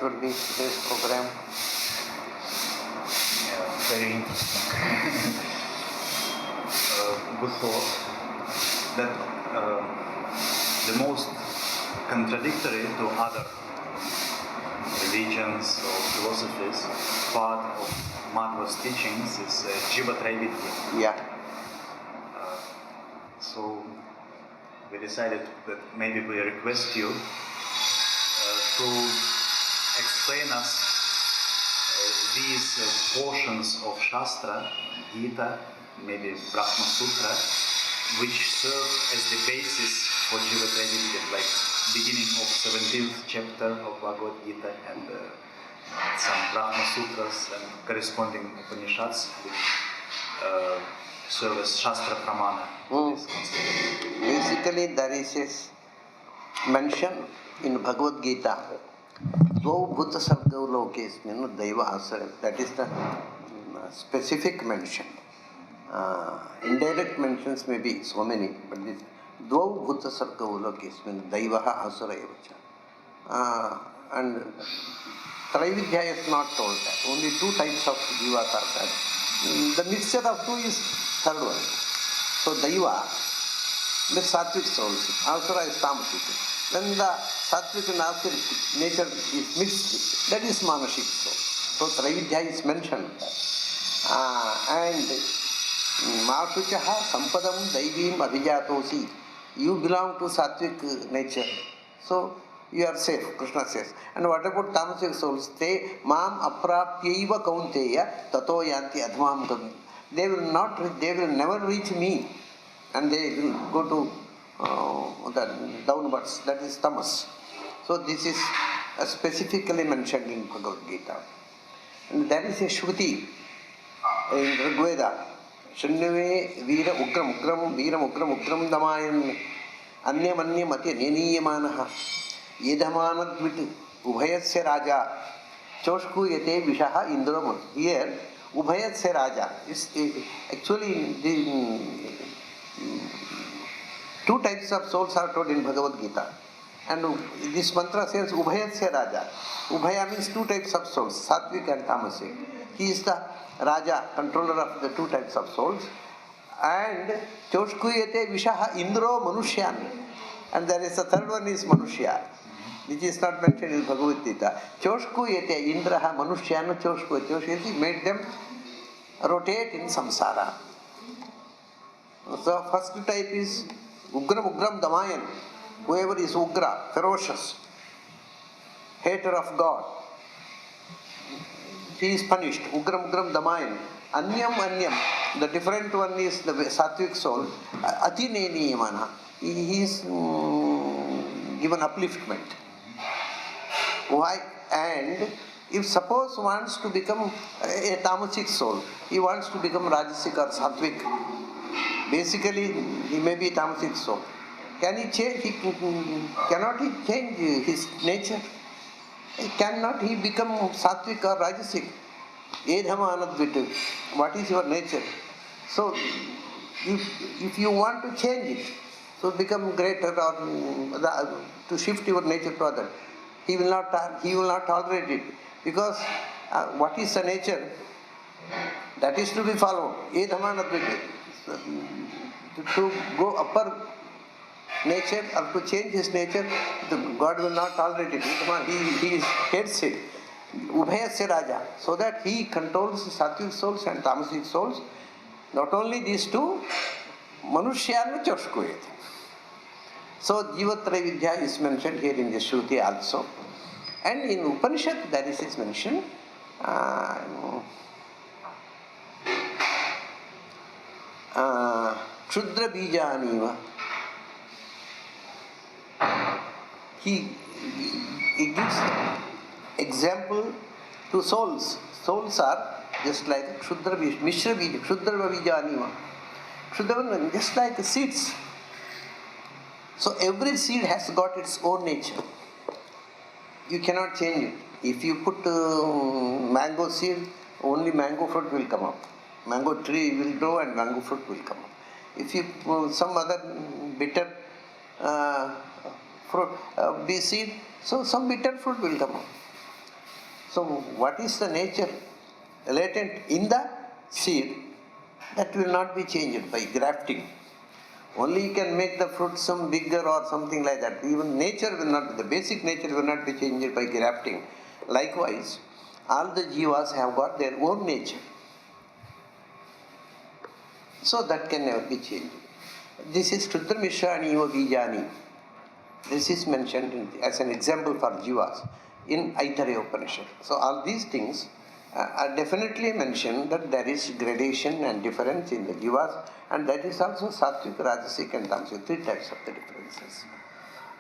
should be today's program? Yeah, very interesting. Good thought. That the most contradictory to other religions or philosophies part of Madhva's teachings is Jiva-Traividya. Yeah. So we decided that maybe we request you to explain us these portions of Щāstra, Gīta, maybe Brahma Sutra, which serve as the basis for Jiva-Traividya, like beginning of 17th chapter of Bhagavad Gita and some Brahma Sutras and corresponding Upanishads, which serve as Щāstra Pramana. Basically, there is a mention in Bhagavad Gita, Dvau Bhuta Sargau Lokesminu Daiva Asara. That is the specific mention. Indirect mentions may be so many, but this Dvau Bhuta Sargau Lokesminu Daiva Asara. And Traividya is not told that. Only two types of jivas are there. The mixture of two is third one. So Daiva, the sattvic souls, Asura is tamasic. When the sattvic and asuric nature is mixed, that is manashik soul. So Traividya is mentioned. And Māsuchaha Sampadam Daivim Abhijatosi. You belong to sattvic nature. So you are safe, Krishna says. And what about tamasic souls? Te mam aprāpyaiva kaunteya tato yanti adhmam gami. They will never reach me, and they will go to the downwards. That is tamas. So this is specifically mentioned in Bhagavad Gita. And there is a Shruti in Rьg-Veda. Shriṇave vīra ugram damāyan anyam ati neniyamanaha yedhamanadvit ubhayasya raja choshkuyate vishaha indramam. Here Ubhayasya Raja is actually the two types of souls are told in Bhagavad Gita. And this mantra says Ubhayasya Raja. Ubhaya means two types of souls, Sattvic and Tamasic. He is the Raja, controller of the two types of souls. And Choshkuyate Vishaha Indro Manushyan. And there is a third one is Manushya, which is not mentioned in Bhagavad Gita. Choshkuyate Indraha Manushyana Choshkuyate made them rotate in samsara. So first type is ugram damāyan. Whoever is ugra, ferocious, hater of God, he is punished. Ugram damāyan. Anyam. The different one is the sattvic soul. Ati neniyamana. He is given upliftment. Why? And if suppose wants to become a tamasic soul, he wants to become rajasic or sattvic. Basically, he may be a tamasic soul. Can he change? Cannot he change his nature? Cannot he become sattvic or rajasic? Edhamanadvit. What is your nature? So, if you want to change it, so become greater or to shift your nature to other, he will not tolerate it, because what is the nature that is to be followed. To go upper nature or to change his nature, God will not tolerate it. He hates it. Ubhayasya Raja, so that he controls sattvic souls and tamasic souls. Not only these two, Manushyan Choshkuyate. So Jiva-Traividya is mentioned here in the Shruti also. And in Upanishad there is mention. Kshudra Bijaniva. He gives example to souls. Souls are just like Kshudra Bija, Mishra Bija, Kshudra Bijaniva. Kshudra, just like seeds. So every seed has got its own nature. You cannot change it. If you put mango seed, only mango fruit will come up. Mango tree will grow and mango fruit will come up. If you put some other bitter fruit, bee seed, so some bitter fruit will come up. So what is the nature latent in the seed, that will not be changed by grafting. Only you can make the fruit some bigger or something like that. Even nature will not, the basic nature will not be changed by grafting. Likewise, all the jivas have got their own nature. So that can never be changed. This is Shtrudramishraniyo Bijani. This is mentioned as an example for jivas in Maḥaitarēyopanishad. So all these things are definitely mentioned, that there is gradation and difference in the jivas, and that is also Sattvic, Rajasic and Tamasic, three types of the differences.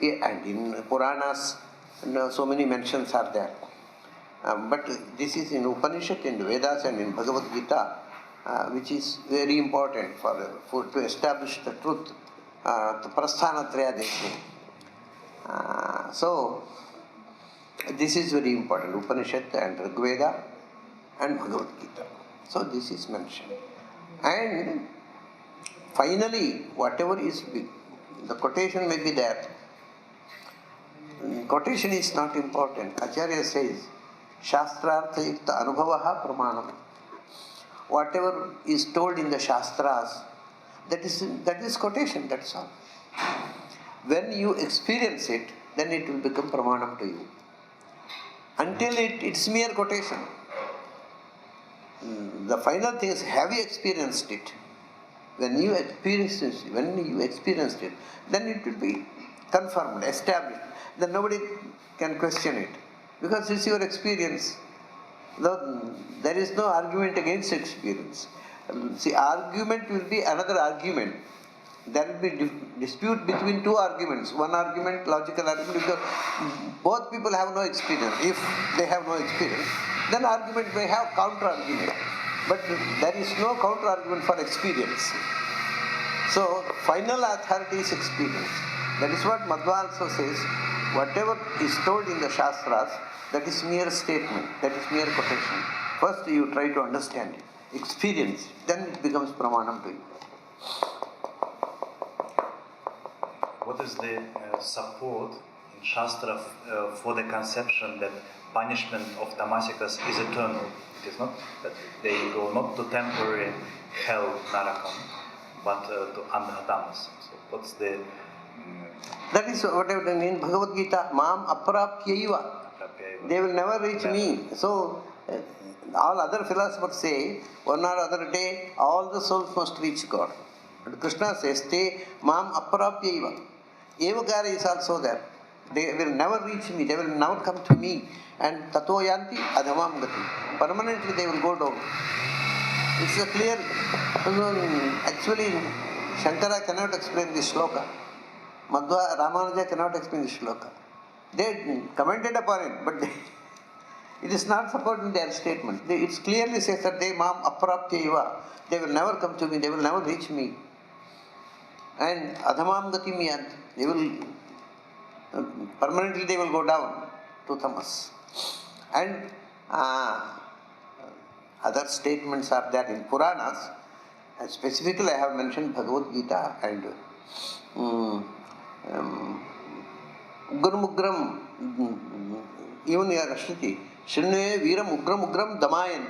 And in Puranas, so many mentions are there. But this is in Upanishad, in the Vedas and in Bhagavad Gita, which is very important to establish the truth, the Prasthanatrayadesi. So, this is very important, Upanishad and Rig-Veda and Bhagavad Gita. So, this is mentioned. And finally, whatever is big, the quotation may be there. Quotation is not important. Acharya says, Shastrartha anubhavaha pramanam. Whatever is told in the Shastras, that is quotation, that's all. When you experience it, then it will become pramanam to you. Until it's mere quotation. The final thing is, have you experienced it? When you experienced it, then it will be confirmed, established. Then nobody can question it. Because it's your experience. There is no argument against experience. See, argument will be another argument. There will be dispute between two arguments. One argument, logical argument, because both people have no experience. If they have no experience, then argument may have counter-argument. But there is no counter-argument for experience. So, final authority is experience. That is what Madhva also says. Whatever is told in the Shastras, that is mere statement, that is mere quotation. First you try to understand it, experience, then it becomes pramanam to you. What is the support in Shastra for the conception that punishment of tamasikas is eternal? It is not that they go not to temporary hell, narakam, but to andhatamas. So what's the... That is whatever in Bhagavad Gita, Mam aprāpyaiva. They will never reach me. So, all other philosophers say, one or other day, all the souls must reach God. But Krishna says, Te Mam aprāpyaiva. Evagara is also there. They will never reach me, they will never come to me. And tato yanti adhamam gati. Permanently they will go down. It's a clear... Actually, Shankara cannot explain this shloka. Madhva Ramanuja cannot explain this shloka. They commented upon it, but it is not supporting their statement. It clearly says that they mam aprāpyaiva. They will never come to me, they will never reach me. And adhamam gati miyanti. They will permanently they will go down to tamas. And other statements are there in Puranas. And specifically I have mentioned Bhagavad Gita and ugram-ugram, even here Ashruti, Shriṇve Veeram ugram-ugram damāyan.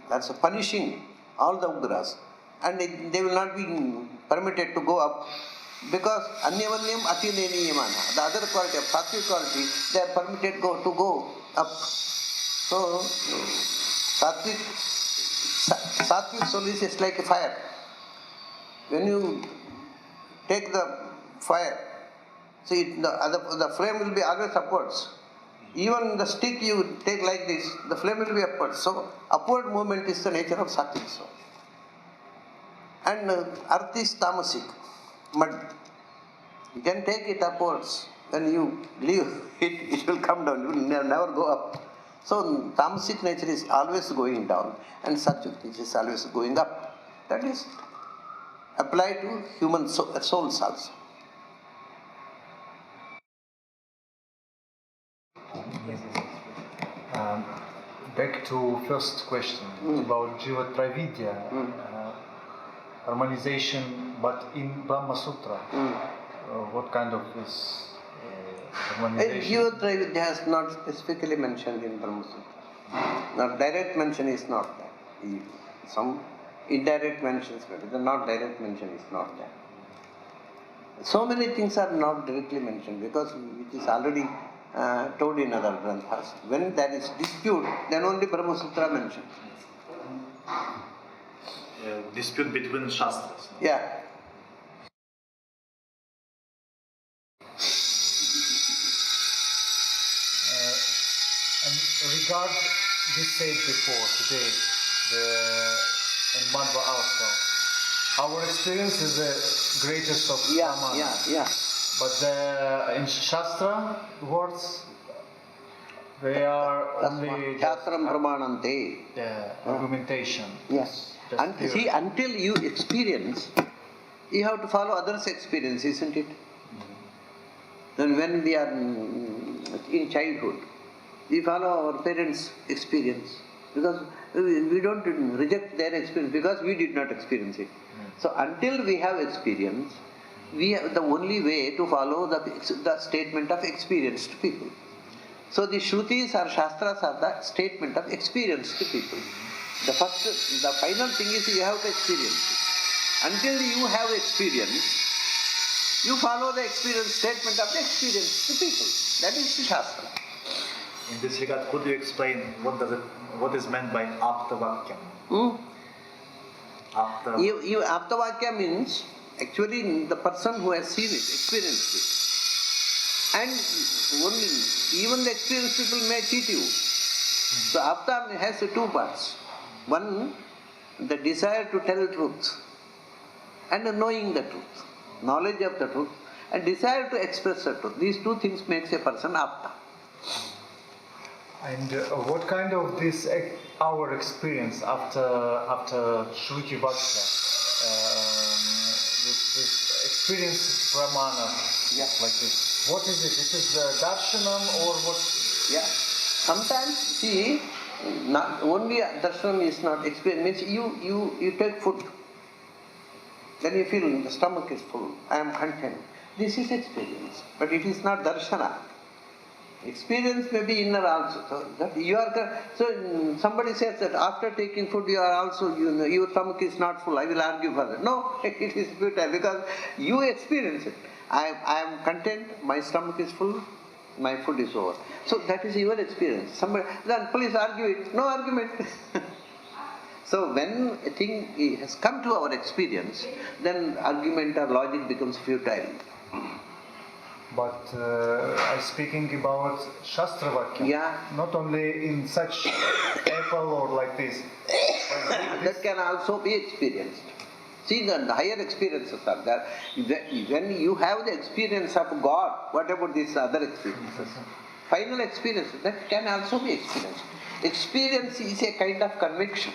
That's punishing all the ugras. And they will not be permitted to go up, because anyavanyam atineniyamana, the other quality of sattvic quality, they are permitted to go up. So sattvic soul is just like a fire. When you take the fire, see, the flame will be always upwards. Even the stick you take like this, the flame will be upwards. So, upward movement is the nature of sattvic soul. And earth is tamasic, mud. You can take it upwards. When you leave it, it will come down. You will never go up. So, tamasic nature is always going down, and sattvic nature is always going up. That is applied to human souls also. Back to first question about Jiva-Travidya, harmonization, but in Brahma Sutra, what kind of is Jiva-ṭraividya is not specifically mentioned in Brahma Sutra. Not direct mention is not there. Some indirect mentions, but the not direct mention is not there. So many things are not directly mentioned because it is already told in other granthas. When there is dispute, then only Brahma Sutra mentioned. Dispute between Shāstras. Yeah. And regard this said before today, in Madhva also, our experience is the greatest of pramana. Yeah. But in Shāstra words, they are only Shāstram pramanante. Argumentation. Yes. Until you experience, you have to follow others' experience, isn't it? Then when we are in childhood, we follow our parents' experience because we don't reject their experience because we did not experience it. So until we have experience, we have the only way to follow the statement of experienced people. So the Shrutis or Shāstras are the statement of experienced people. The final thing is you have to experience it. Until you have experience, you follow the experience statement of experienced people. That is the Shāstra. In this regard, could you explain what is meant by āpta-vākйam? Āpta-vākya means actually the person who has seen it, experienced it. And even the experienced people may cheat you. So apta has two parts. One, the desire to tell truth and knowing the truth, knowledge of the truth and desire to express the truth. These two things makes a person apta. And what kind of this our experience after Shruti Vakya, this experience pramana like this? What is it? It is the darshanam or what? Yeah. Sometimes see, not only darshanam is not experience. Means you take food, then you feel the stomach is full. I am content. This is experience, but it is not darshana. Experience may be inner also. So that you are. So somebody says that after taking food you are also your stomach is not full. I will argue for that. No, it is futile because you experience it. I am content. My stomach is full. My food is over. So that is your experience. Somebody then please argue it. No argument. So when a thing has come to our experience, then argument or logic becomes futile. But I'm speaking about Shāstra-Vakyam. Yeah. Not only in such apple or like this. That can also be experienced. See, the higher experiences are there. When you have the experience of God, what about these other experiences? Final experiences, that can also be experienced. Experience is a kind of conviction,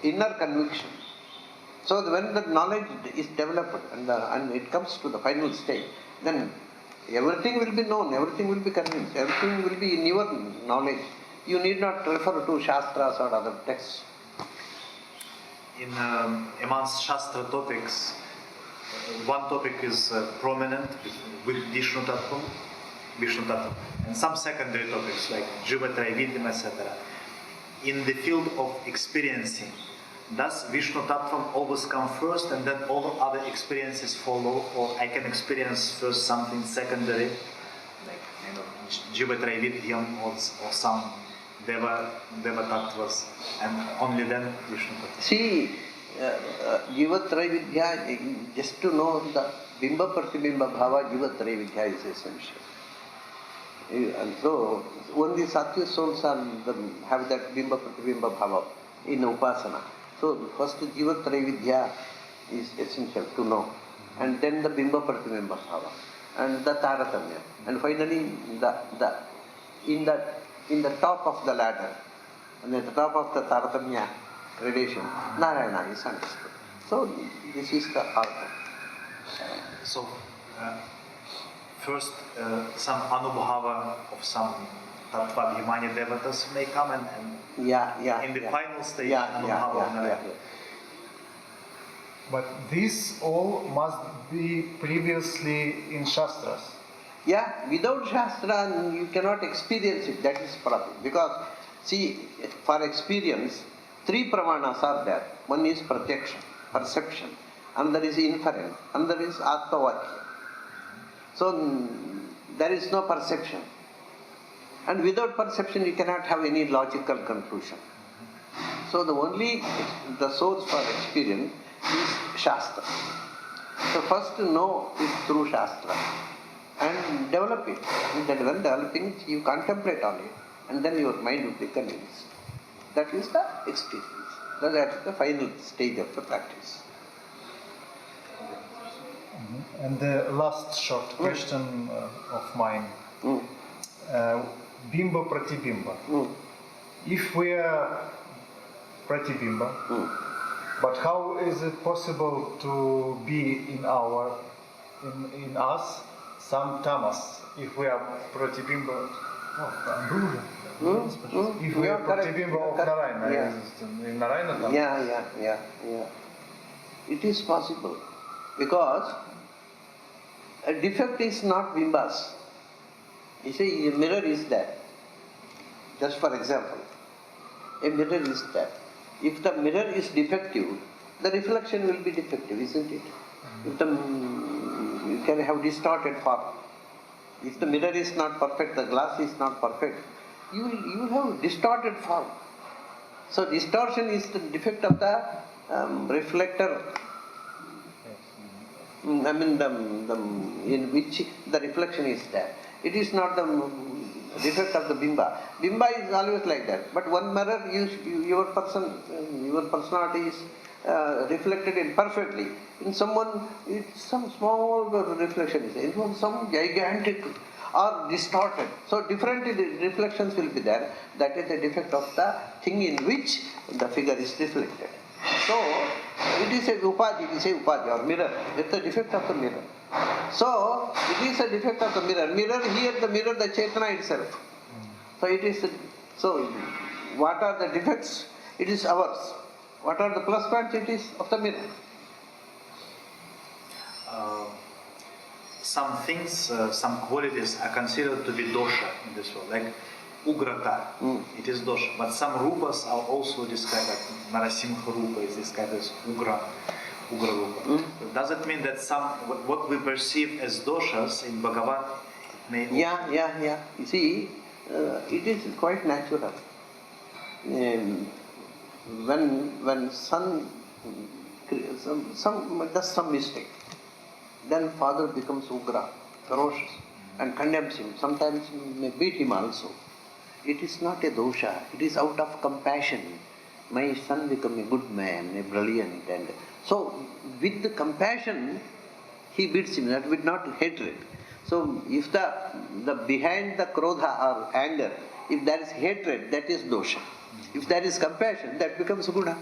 inner conviction. So when the knowledge is developed and it comes to the final stage, then everything will be known, everything will be convinced, everything will be in your knowledge. You need not refer to Shāstras or other texts. Amongst Shāstra topics, one topic is prominent with Vishnu-tattva, and some secondary topics like Jiva-ṭraividyam, etc. In the field of experiencing, does Vishnu-tattva always come first and then all other experiences follow, or I can experience first something secondary, like Jiva-ṭraividyam or some Deva-tattvas, and only then Vishnu-tattva? See, Jiva-ṭraividya, just to know the Bimba-Pratibimba Bhava, Jiva-ṭraividya is essential. And so, only Satya souls have that Bimba-Pratibimba Bhava in Upasana. So, first Jiva-ṭraividya is essential to know. And then the Bimba-Pratibimba Bhava. And the Taratamya. And finally, in the top of the ladder, and at the top of the Taratamya gradation, Narayana is understood. So, this is the order. So, first, some anubhava of some tattva-abhimanya devatas may come, and in the final stage, anubhava of Narayana. But this all must be previously in Shāstras. Yeah, without Shastra you cannot experience it, that is problem. Because, see, for experience, three pramanas are there. One is pratyaksha, perception, another is inference, another is āpta-vākyam. So, there is no perception. And without perception you cannot have any logical conclusion. So the source for experience is Shāstra. So first know it through Shāstra and develop it. And then when developing it, you contemplate on it, and then your mind will be convinced. That is the experience. That is the final stage of the practice. And the last short question of mine. Bimba pratibimba. If we are pratibimba, but how is it possible to be in us some tamas? If we are pratibimba, if we are pratibimba of Narayana, in Narayana tamas? Yeah. It is possible, because a defect is not bimbas. You see, a mirror is there. Just for example, a mirror is there. If the mirror is defective, the reflection will be defective, isn't it? If you can have distorted form. If the mirror is not perfect, the glass is not perfect, you have distorted form. So distortion is the defect of the reflector. In which the reflection is there. It is not the defect of the bimba. Bimba is always like that. But one mirror, your personality is reflected in perfectly. In someone, it's some small reflection is there. In some gigantic or distorted. So different reflections will be there. That is the defect of the thing in which the figure is reflected. So it is a upadhi or mirror. It's the defect of the mirror. So it is a defect of the mirror. Mirror here, the mirror, the Chaitanya itself. So it is. So what are the defects? It is ours. What are the plus points? It is of the mirror. Some things, some qualities are considered to be dosha in this world, like ugrata. It is dosha. But some rupas are also described, like Narasimha rupa is described as ugra rupa. Does it mean that what we perceive as doshas in Bhagavat may also... Yeah. You see, it is quite natural. When son does some mistake, then father becomes ugra, ferocious, and condemns him. Sometimes may beat him also. It is not a dosha. It is out of compassion. My son become a good man, a brilliant, and so with the compassion he beats him. That with not hatred. So if the behind the krodha or anger, if there is hatred, that is dosha. If there is compassion, that becomes guna.